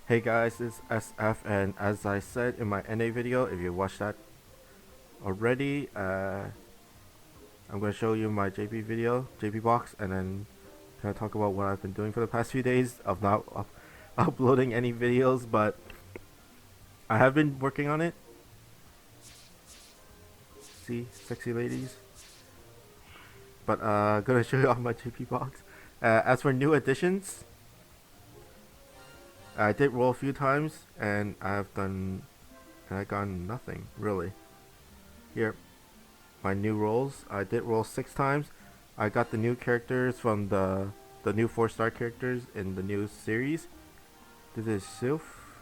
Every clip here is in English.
Hey guys, it's SF, and as I said in my NA video, if you watched that already, I'm going to show you my JP video, JP box, and then kind of talk about what I've been doing for the past few days of not uploading any videos, but I have been working on it. See, sexy ladies. But going to show you off my JP box. As for new additions, I did roll a few times, and I got nothing really. Here, my new rolls. I did roll 6 times. I got the new characters from the new 4-star characters in the new series. This is Sylph.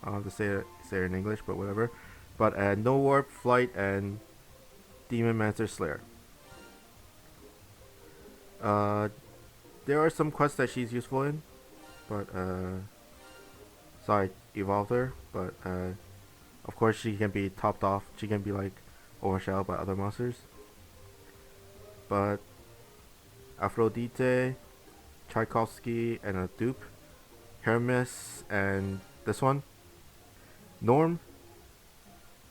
I'll have to say it in English, but whatever. But no warp, flight, and demon mancer slayer. Uh, there are some quests that she's useful in, but so I evolved her. But of course she can be topped off. She can be like overshadowed by other monsters. But Aphrodite, Tchaikovsky, and a dupe, Hermes, and this one, Norm,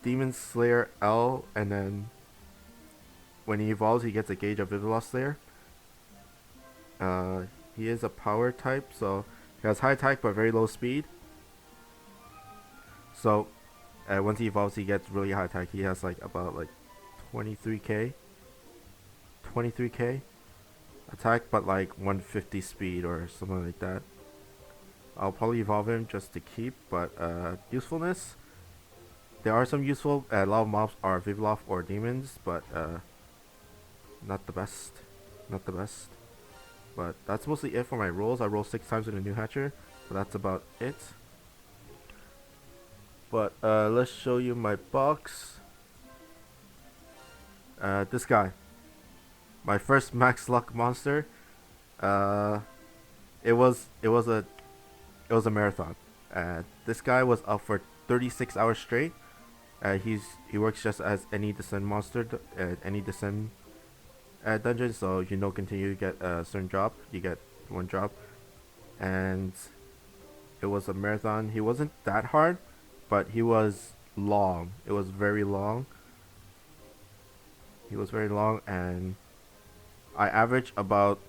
Demon Slayer L, and then when he evolves, he gets a gauge of Viviloft Slayer. He is a power type, so he has high attack but very low speed. So once he evolves, he gets really high attack. He has like about like 23k attack, but like 150 speed or something like that. I'll probably evolve him just to keep, but usefulness. There are some useful. A lot of mobs are Viviloft or demons, but not the best. Not the best. But that's mostly it for my rolls. I rolled 6 times in the new hatcher, but that's about it. But let's show you my box. This guy, my first max luck monster. It was a marathon. This guy was up for 36 hours straight. He works just as any descent monster at any descent dungeon. So continue to get a certain drop. You get one drop, and it was a marathon. He wasn't that hard, but he was long. It was very long. He was very long, and I average about.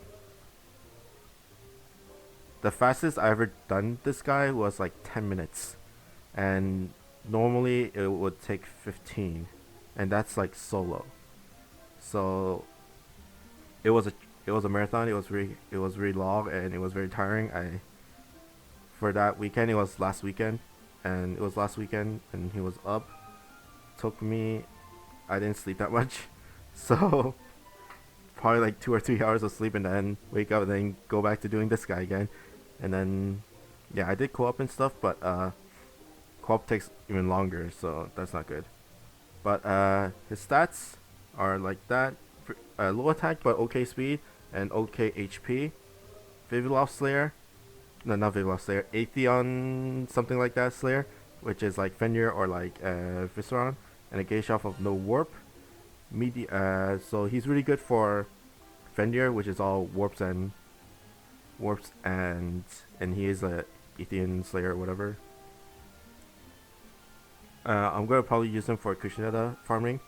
The fastest I ever done this guy was like 10 minutes, and normally it would take 15, and that's like solo. So it was a marathon. It was really long, and it was very tiring. For that weekend, it was last weekend, and he was up. Took me, I didn't sleep that much, so probably like 2 or 3 hours of sleep, and then wake up and then go back to doing this guy again. And then yeah, I did co-op and stuff, but co-op takes even longer, so that's not good. But his stats are like that. Low attack but okay speed and okay HP. Viviloft Slayer, no, not Viviloft Slayer, Atheon something like that Slayer, which is like Fenrir or like Visceron, and a gauge off of no warp. So he's really good for Fenrir, which is all warps, and he is a Atheon Slayer or whatever. I'm gonna probably use him for Kushineta farming.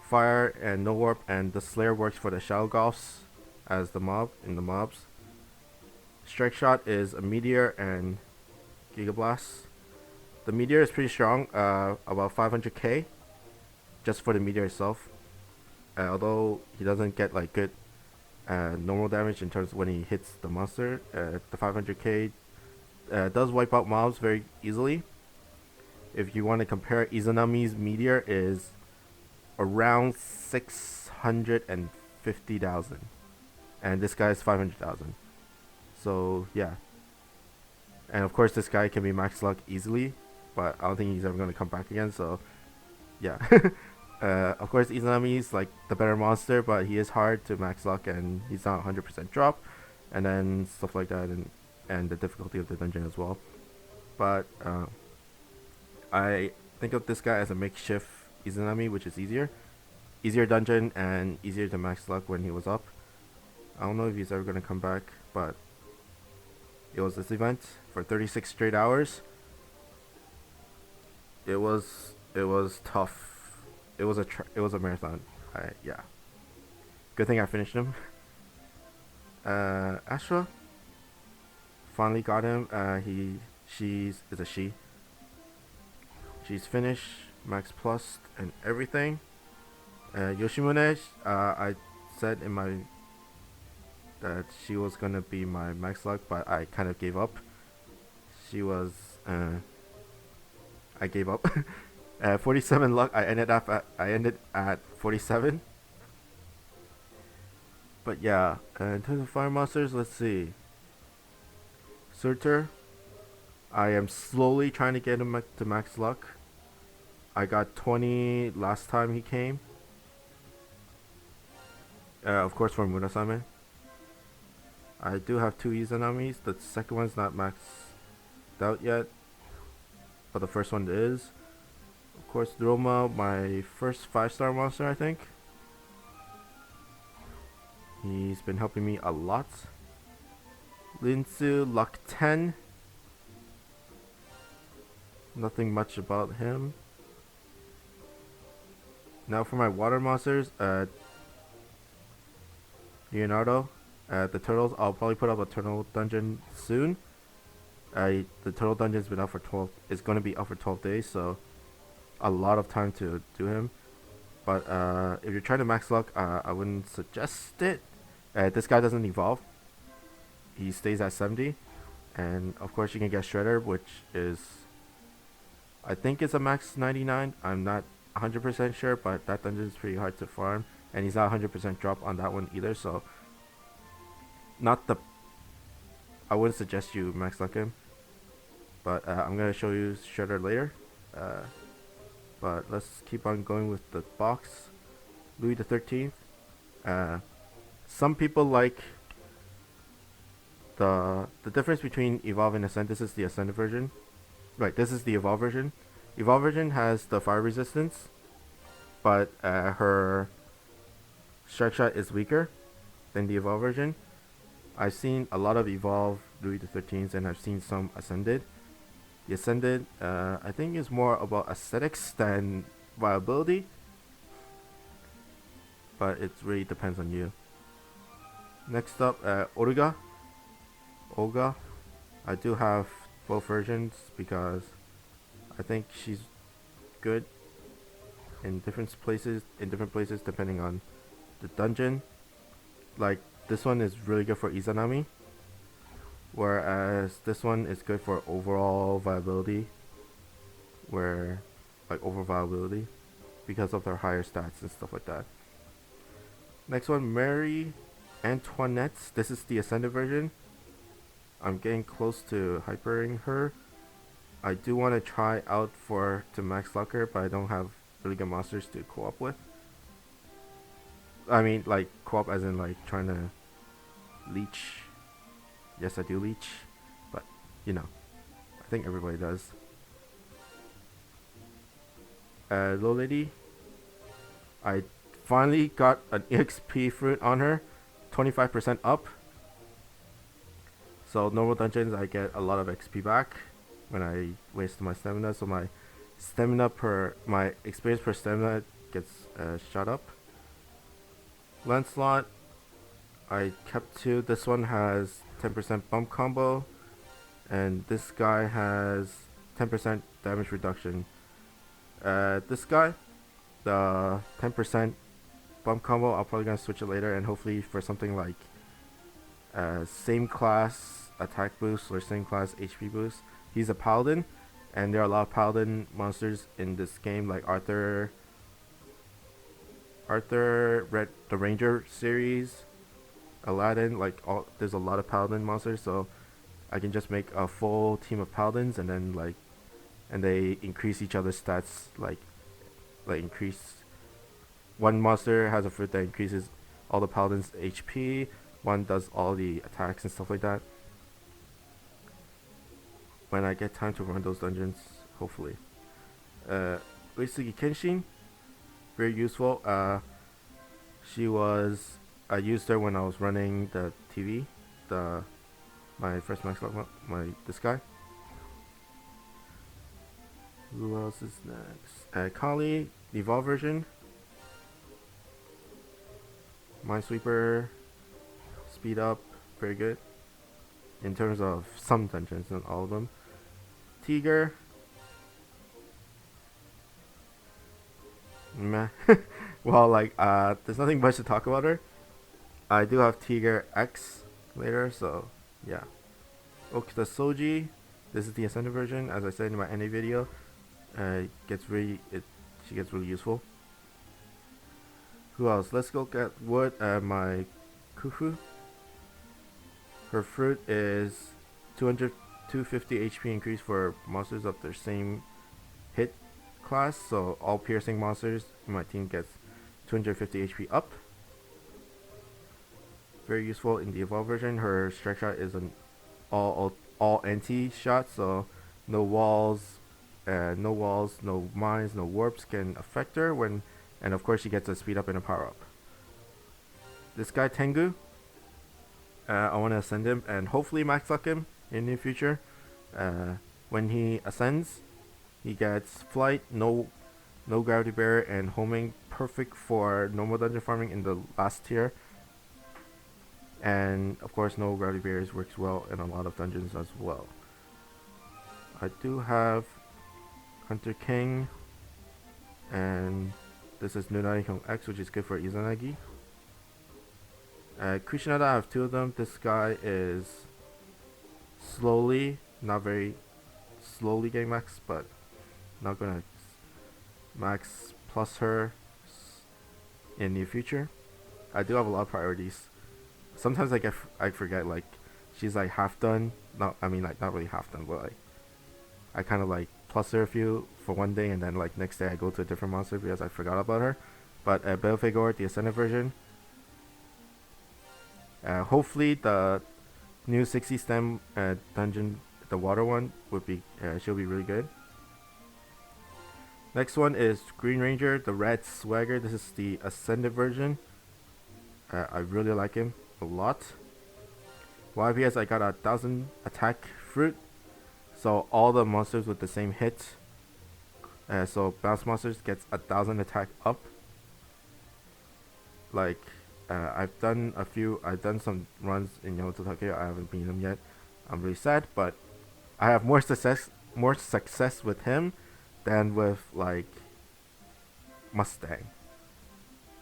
Fire and no warp, and the Slayer works for the Shadow Goths as the mobs. Strike Shot is a Meteor and Giga Blast. The Meteor is pretty strong, about 500k, just for the Meteor itself. Although he doesn't get like good normal damage in terms of when he hits the monster. The 500k does wipe out mobs very easily. If you want to compare, Izanami's Meteor is around 650,000, and this guy is 500,000. So yeah, and of course this guy can be max luck easily, but I don't think he's ever gonna come back again. So yeah. Of course Izanami is like the better monster, but he is hard to max luck, and he's not 100% drop, and then stuff like that, and the difficulty of the dungeon as well. But I think of this guy as a makeshift Izanami, which is easier dungeon and easier to max luck when he was up. I don't know if he's ever gonna come back, but it was this event for 36 straight hours. It was tough. It was a marathon. Yeah. Good thing I finished him. Astra finally got him. She's is a she. She's finished max plus and everything. Yoshimune, I said in my that she was gonna be my max luck, but I kind of gave up. She was I gave up. 47 luck. I ended at 47. But yeah, in terms of fire monsters, let's see. Surtur, I am slowly trying to get him to max luck. I got 20 last time he came. Of course for Murasame. I do have 2 Izanamis. The second one's not maxed out yet, but the first one is. Of course, Roma, my first 5-star monster, I think. He's been helping me a lot. Linsu, luck 10. Nothing much about him. Now for my water monsters, Leonardo, the turtles. I'll probably put up a turtle dungeon soon. The turtle dungeon's been out for 12. It's going to be out for 12 days, so a lot of time to do him. But if you're trying to max luck, I wouldn't suggest it. This guy doesn't evolve. He stays at 70, and of course you can get Shredder, which is, I think it's a max 99. I'm not 100% sure, but that dungeon is pretty hard to farm, and he's not 100% drop on that one either. So I wouldn't suggest you max luck him, but I'm gonna show you Shredder later. But let's keep on going with the box. Louis the 13th. Some people like the difference between Evolve and Ascend. This is the Ascended version. Right, this is the Evolve version. Evolve version has the fire resistance, but her strike shot is weaker than the Evolve version. I've seen a lot of Evolve Louis the 13s, and I've seen some Ascended. The Ascended, I think, is more about aesthetics than viability, but it really depends on you. Next up, Olga. I do have both versions because I think she's good in different places depending on the dungeon. Like, this one is really good for Izanami, whereas this one is good for overall viability, because of their higher stats and stuff like that. Next one, Mary Antoinette. This is the Ascended version. I'm getting close to hypering her. I do want to try out to max luck her, but I don't have really good monsters to co-op with. I mean, like, co-op as in, like, trying to leech. Yes, I do leech, but, I think everybody does. Low Lady. I finally got an EXP fruit on her. 25% up. So normal dungeons, I get a lot of XP back when I waste my stamina. So my experience per stamina gets shot up. Lancelot, I kept 2. This one has 10% bump combo, and this guy has 10% damage reduction. This guy, the 10% bump combo, I'll probably gonna switch it later, and hopefully for something like same class attack boost or same class HP boost. He's a paladin, and there are a lot of paladin monsters in this game, like Arthur, the Ranger series, Aladdin. There's a lot of paladin monsters, so I can just make a full team of paladins, and then and they increase each other's stats. Like increase. One monster has a fruit that increases all the paladins' HP. One does all the attacks and stuff like that. When I get time to run those dungeons, hopefully. Uesugi Kenshin, very useful. I used her when I was running the TV, the My first max luck, this guy. Who else is next? Kali, the evolved version. Minesweeper, speed up, very good. In terms of some dungeons, not all of them. Tiger. Meh. Well, like, there's nothing much to talk about her. I do have Tiger X later, so yeah. Okita Soji. This is the Ascended version. As I said in my NA video, she gets really useful. Who else? Let's go get wood. My Kufu. Her fruit is 250 HP increase for monsters of their same hit class. So all piercing monsters in my team gets 250 HP up. Very useful in the evolved version. Her strike shot is an all anti shot, so no walls, no mines, no warps can affect her when, and of course she gets a speed up and a power up. This guy Tengu, I want to ascend him and hopefully max luck him in the future. When he ascends, he gets flight, no gravity barrier, and homing, perfect for normal dungeon farming in the last tier. And of course, no gravity barriers works well in a lot of dungeons as well. I do have Hunter King, and this is Nunai Hyung X, which is good for Izanagi. Kushinada, I have two of them. This guy is slowly, not very slowly getting max, but not gonna max plus her in the future. I do have a lot of priorities. Sometimes I forget, like, she's like half done. No, I mean, like, not really half done, but like I kind of like plus her a few for one day, and then like next day I go to a different monster because I forgot about her. But Belphegor, the Ascended version, hopefully the new 60 stem dungeon, the water one, would be she'll be really good. Next one is Green Ranger, the red swagger. This is the Ascended version. I really like him a lot. Why? Because I got 1,000 attack fruit, so all the monsters with the same hit, so bounce monsters gets 1,000 attack up. Like, I've done some runs in Yamato Takeo. I haven't beaten them yet. I'm really sad, but I have more success with him than with like Mustang.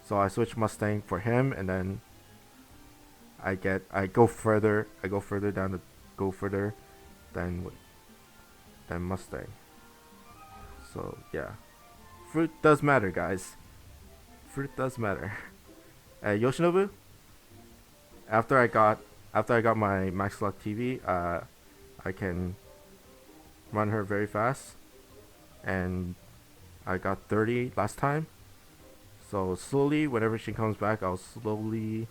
So I switch Mustang for him, and then I go further than Mustang. So yeah, fruit does matter, guys. Fruit does matter. Yoshinobu. After I got my Max Luck TV, I can run her very fast, and I got 30 last time. So slowly, whenever she comes back, I'll slowly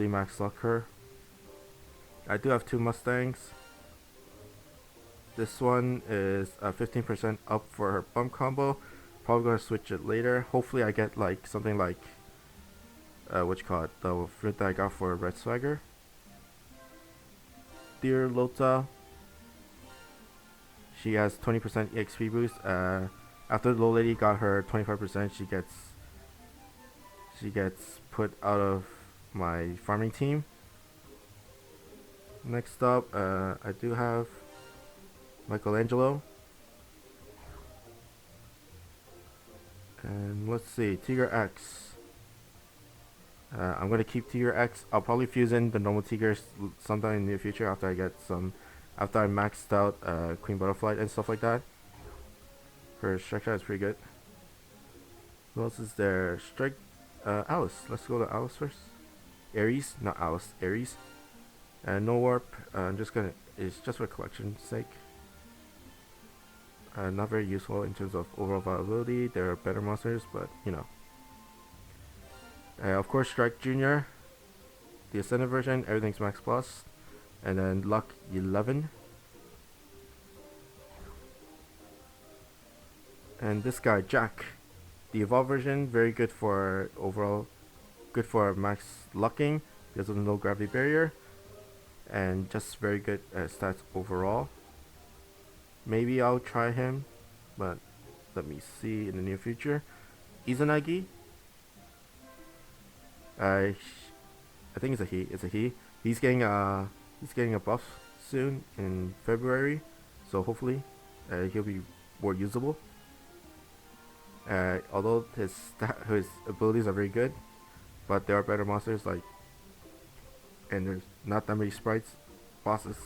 max luck her. I do have two Mustangs. This one is 15% up for her bump combo. Probably gonna switch it later. Hopefully I get like something like the fruit that I got for Red Swagger. Dear Lota, she has 20% EXP boost. After the low lady got her 25%, she gets put out of my farming team. Next up, I do have Michelangelo. And let's see, Tiger X. I'm gonna keep Tiger X. I'll probably fuse in the normal Tigers sometime in the near future after I maxed out Queen Butterfly and stuff like that. Her strike shot is pretty good. Who else is there? Alice. Let's go to Alice first. Ares, not Alice. Ares. No warp. It's just for collection's sake. Not very useful in terms of overall viability. There are better monsters, but you know. Of course, Strike Junior, the Ascended version, everything's max plus, and then Luck 11. And this guy Jack, the evolved version, very good for overall, good for max lucking because of the no gravity barrier. and just very good stats overall. Maybe I'll try him, but let me see in the near future. Izanagi, I think it's a he. It's a he. He's getting a buff soon in February, so hopefully he'll be more usable. Although his abilities are very good, but there are better monsters like, and there's not that many sprites, bosses,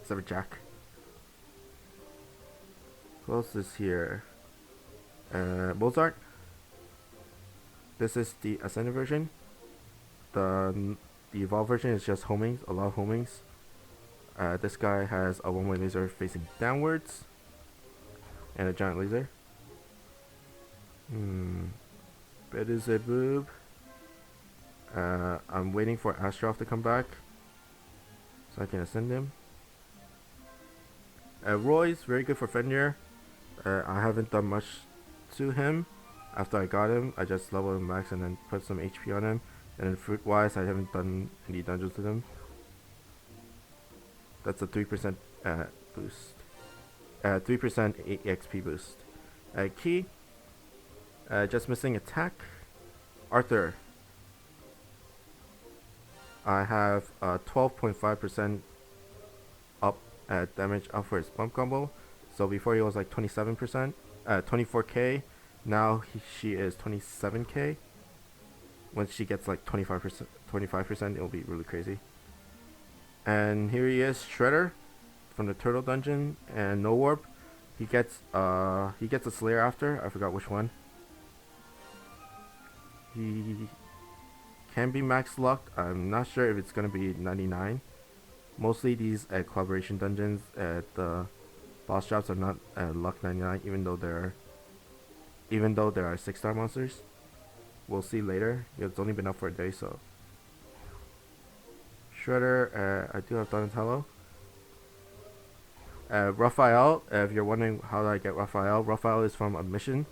except for Jack. Who else is here? Mozart. This is the Ascended version. The Evolved version is just homings, a lot of homings. This guy has a one-way laser facing downwards, and a giant laser. Beelzebub. I'm waiting for Astroth to come back, so I can ascend him. Roy's very good for Fenrir. I haven't done much to him. After I got him, I just leveled him max and then put some HP on him. And then fruit wise, I haven't done any dungeons with him. That's a 3% boost. 3% EXP boost. Key. Just missing attack. Arthur. I have 12.5% up damage up for his bump combo. So before he was like 27%, 24k. Now she is 27k. Once she gets like 25%, it'll be really crazy. And here he is, Shredder, from the Turtle Dungeon, and No Warp. He gets a Slayer after. I forgot which one. He can be max luck. I'm not sure if it's gonna be 99. Mostly these collaboration dungeons at the boss drops are not luck 99, even though there are 6-star monsters. We'll see later. It's only been up for a day, so. Shredder, I do have Donatello. Raphael, if you're wondering how do I get Raphael is from a mission.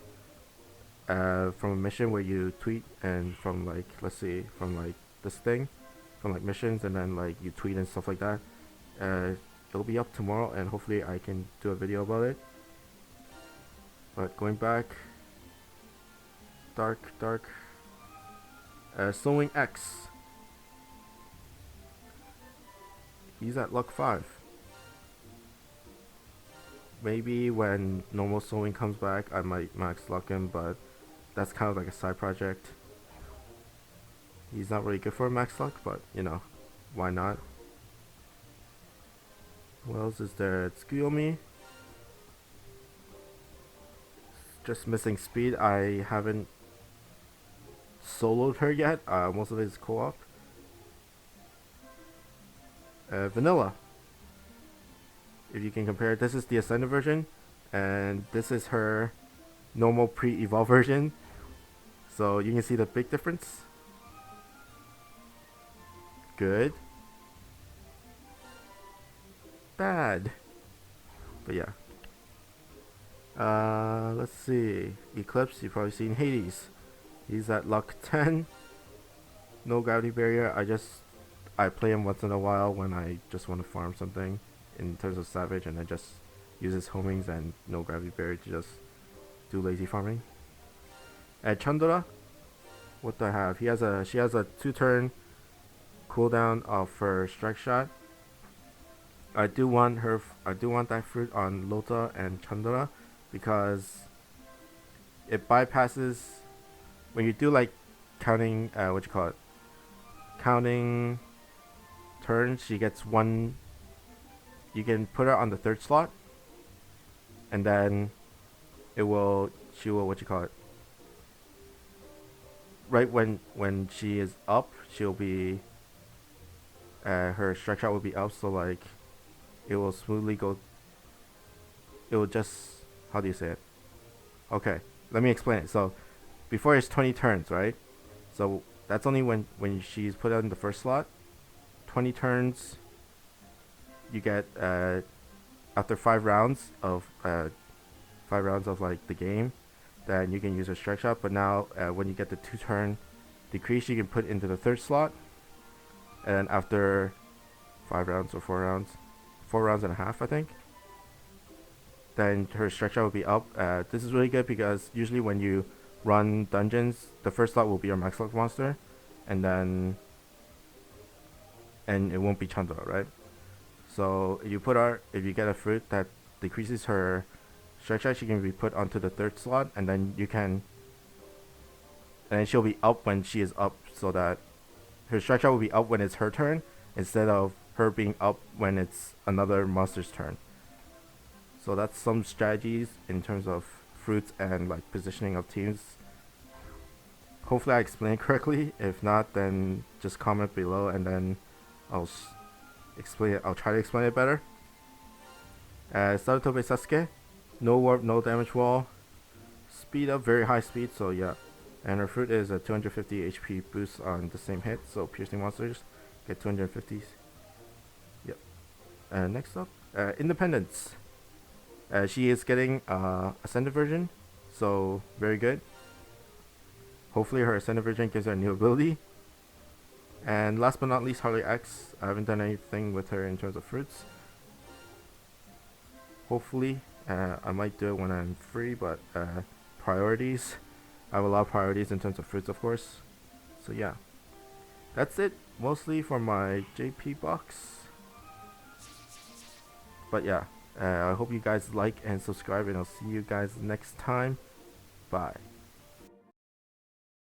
From a mission where you tweet and from like, let's see, from like this thing, from like missions, and then like you tweet and stuff like that. It'll be up tomorrow, and hopefully I can do a video about it. But going back, dark. Sewing X. He's at luck 5. Maybe when normal sewing comes back, I might max luck him, but that's kind of like a side project. He's not really good for max luck, but you know, why not? What else is there? It's Guyomi. Just missing speed. I haven't soloed her yet. Most of it is co-op. Vanilla. If you can compare it, this is the Ascended version, and this is her normal pre-evolve version. So you can see the big difference. Good. Bad. But yeah. Let's see. Eclipse, you've probably seen Hades. He's at luck 10. No gravity barrier. I play him once in a while when I just want to farm something in terms of Savage, and I just use his homings and no gravity barrier to just do lazy farming. At Chandra, what do I have? She has a 2-turn cooldown of her strike shot. I do want that fruit on Lota and Chandra because it bypasses when you do like counting counting turns. She gets one. You can put her on the 3rd slot, and then she will right when she is up, she'll be her strike shot will be up, so like it will smoothly go. It will just, how do you say it? Okay, let me explain it. So before it's 20 turns, right? So that's only when she's put in the 1st slot. 20 turns, you get after 5 rounds of like the game, then you can use a strike shot. But now when you get the 2-turn decrease, you can put into the 3rd slot, and after 5 rounds or 4 rounds, 4 rounds and a half, I think. Then her strike shot will be up. This is really good because usually when you run dungeons, the first slot will be your max luck monster, and it won't be Chandra, right? So if you get a fruit that decreases her strike shot, she can be put onto the third slot, and then she'll be up when she is up, so that her strike shot will be up when it's her turn instead of her being up when it's another monster's turn. So that's some strategies in terms of fruits and like positioning of teams. Hopefully I explained correctly. If not, then just comment below and then I'll explain it. I'll try to explain it better. Sarutobe Sasuke, no warp, no damage wall, speed up, very high speed. So yeah, and her fruit is a 250 HP boost on the same hit. So piercing monsters get 250s. Yep. Next up, Independence. She is getting Ascended version, so very good. Hopefully her Ascended version gives her a new ability. And last but not least, Harley X. I haven't done anything with her in terms of fruits. Hopefully, I might do it when I'm free, but priorities. I have a lot of priorities in terms of fruits, of course. So yeah, that's it mostly for my JP box. But yeah, I hope you guys like and subscribe, and I'll see you guys next time. Bye.